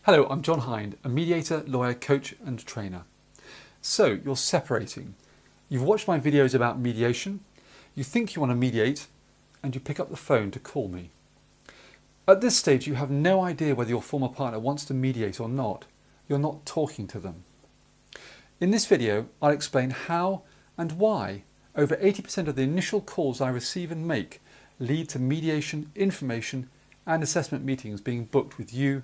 Hello, I'm John Hind, a mediator, lawyer, coach and trainer. So you're separating. You've watched my videos about mediation, you think you want to mediate, and you pick up the phone to call me. At this stage, you have no idea whether your former partner wants to mediate or not. You're not talking to them. In this video, I'll explain how and why over 80% of the initial calls I receive and make lead to mediation, information and assessment meetings being booked with you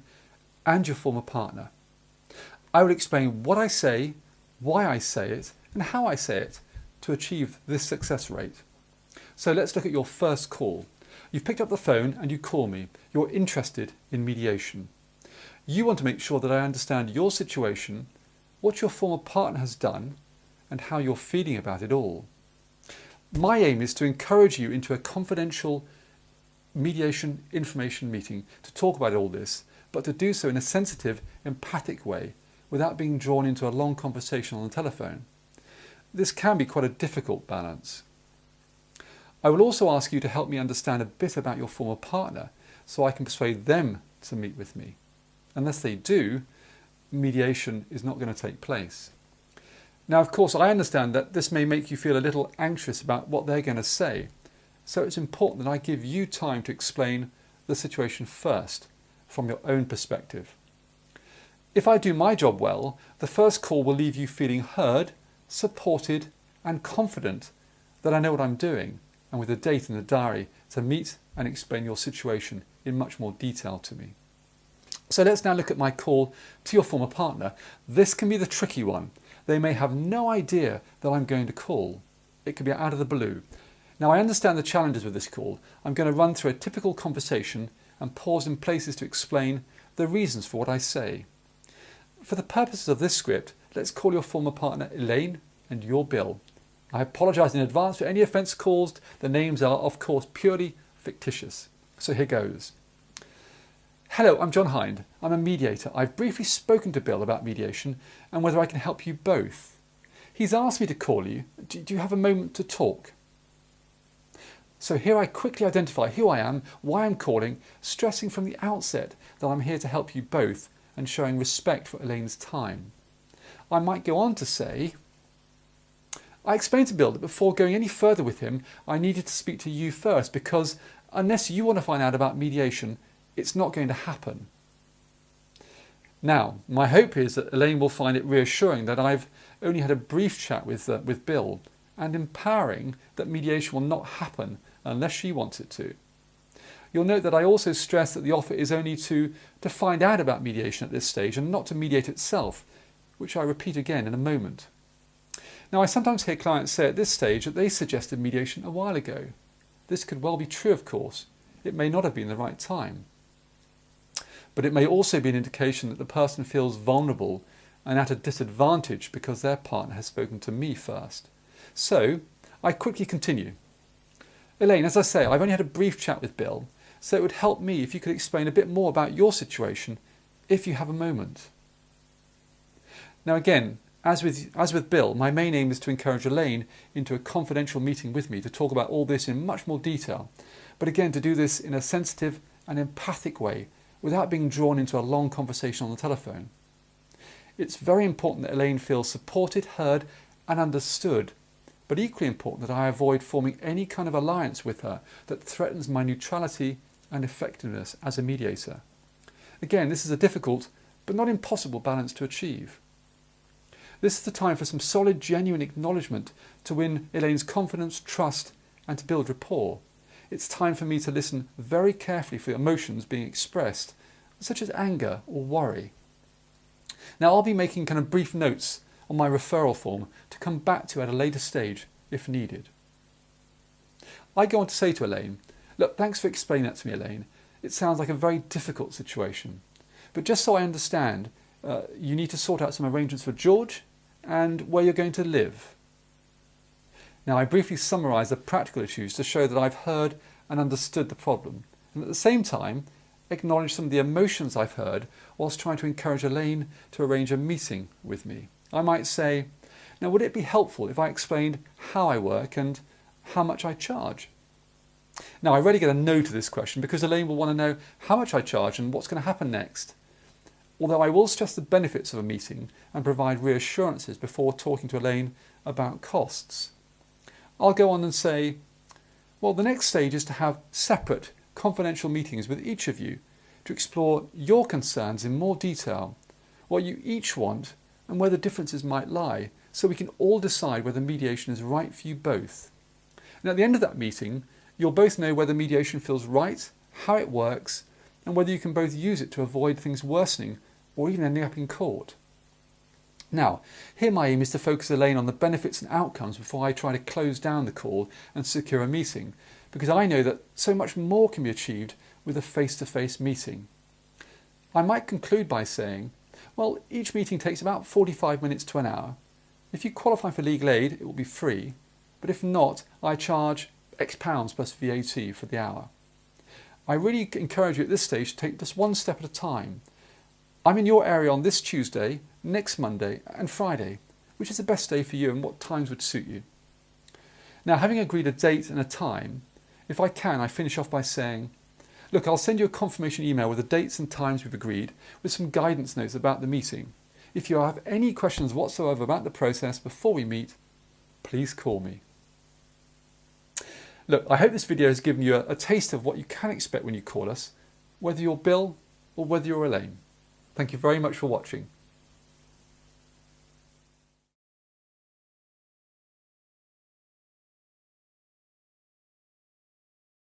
and your former partner. I will explain what I say, why I say it, and how I say it to achieve this success rate. So let's look at your first call. You've picked up the phone and you call me. You're interested in mediation. You want to make sure that I understand your situation, what your former partner has done, and how you're feeling about it all. My aim is to encourage you into a confidential mediation information meeting to talk about all this, but to do so in a sensitive, empathic way without being drawn into a long conversation on the telephone. This can be quite a difficult balance. I will also ask you to help me understand a bit about your former partner so I can persuade them to meet with me. Unless they do, mediation is not going to take place. Now, of course, I understand that this may make you feel a little anxious about what they're going to say, so it's important that I give you time to explain the situation first, from your own perspective. If I do my job well, the first call will leave you feeling heard, supported and confident that I know what I'm doing, and with a date in the diary to meet and explain your situation in much more detail to me. So let's now look at my call to your former partner. This can be the tricky one. They may have no idea that I'm going to call. It could be out of the blue. Now, I understand the challenges with this call. I'm going to run through a typical conversation and pause in places to explain the reasons for what I say. For the purposes of this script, let's call your former partner Elaine and your Bill. I apologise in advance for any offence caused. The names are, of course, purely fictitious. So here goes. Hello, I'm John Hind. I'm a mediator. I've briefly spoken to Bill about mediation and whether I can help you both. He's asked me to call you. Do you have a moment to talk? So here I quickly identify who I am, why I'm calling, stressing from the outset that I'm here to help you both and showing respect for Elaine's time. I might go on to say, I explained to Bill that before going any further with him, I needed to speak to you first because unless you want to find out about mediation, it's not going to happen. Now, my hope is that Elaine will find it reassuring that I've only had a brief chat with Bill and empowering that mediation will not happen unless she wants it to. You'll note that I also stress that the offer is only to find out about mediation at this stage and not to mediate itself, which I repeat again in a moment. Now, I sometimes hear clients say at this stage that they suggested mediation a while ago. This could well be true, of course. It may not have been the right time. But it may also be an indication that the person feels vulnerable and at a disadvantage because their partner has spoken to me first. So, I quickly continue. Elaine, as I say, I've only had a brief chat with Bill, so it would help me if you could explain a bit more about your situation, if you have a moment. Now again, as with Bill, my main aim is to encourage Elaine into a confidential meeting with me to talk about all this in much more detail, but again to do this in a sensitive and empathic way without being drawn into a long conversation on the telephone. It's very important that Elaine feels supported, heard and understood, but equally important that I avoid forming any kind of alliance with her that threatens my neutrality and effectiveness as a mediator. Again, this is a difficult but not impossible balance to achieve. This is the time for some solid, genuine acknowledgement to win Elaine's confidence, trust and to build rapport. It's time for me to listen very carefully for emotions being expressed, such as anger or worry. Now, I'll be making kind of brief notes on my referral form to come back to at a later stage if needed. I go on to say to Elaine, look, thanks for explaining that to me, Elaine. It sounds like a very difficult situation. But just so I understand, you need to sort out some arrangements for George and where you're going to live. Now, I briefly summarise the practical issues to show that I've heard and understood the problem, and at the same time acknowledge some of the emotions I've heard whilst trying to encourage Elaine to arrange a meeting with me. I might say, now would it be helpful if I explained how I work and how much I charge? Now, I rarely get a no to this question because Elaine will want to know how much I charge and what's going to happen next. although I will stress the benefits of a meeting and provide reassurances before talking to Elaine about costs. I'll go on and say, well, the next stage is to have separate, confidential meetings with each of you to explore your concerns in more detail, what you each want and where the differences might lie, so we can all decide whether mediation is right for you both. And at the end of that meeting, you'll both know whether mediation feels right, how it works, and whether you can both use it to avoid things worsening or even ending up in court. Now, here my aim is to focus Elaine on the benefits and outcomes before I try to close down the call and secure a meeting, because I know that so much more can be achieved with a face-to-face meeting. I might conclude by saying, well, each meeting takes about 45 minutes to an hour. If you qualify for legal aid, it will be free, but if not, I charge X pounds plus VAT for the hour. I really encourage you at this stage to take just one step at a time. I'm in your area on this Tuesday, next Monday and Friday. Which is the best day for you and what times would suit you? Now, having agreed a date and a time, if I can, I finish off by saying, look, I'll send you a confirmation email with the dates and times we've agreed with some guidance notes about the meeting. If you have any questions whatsoever about the process before we meet, please call me. Look, I hope this video has given you a taste of what you can expect when you call us, whether you're Bill or whether you're Elaine. Thank you very much for watching.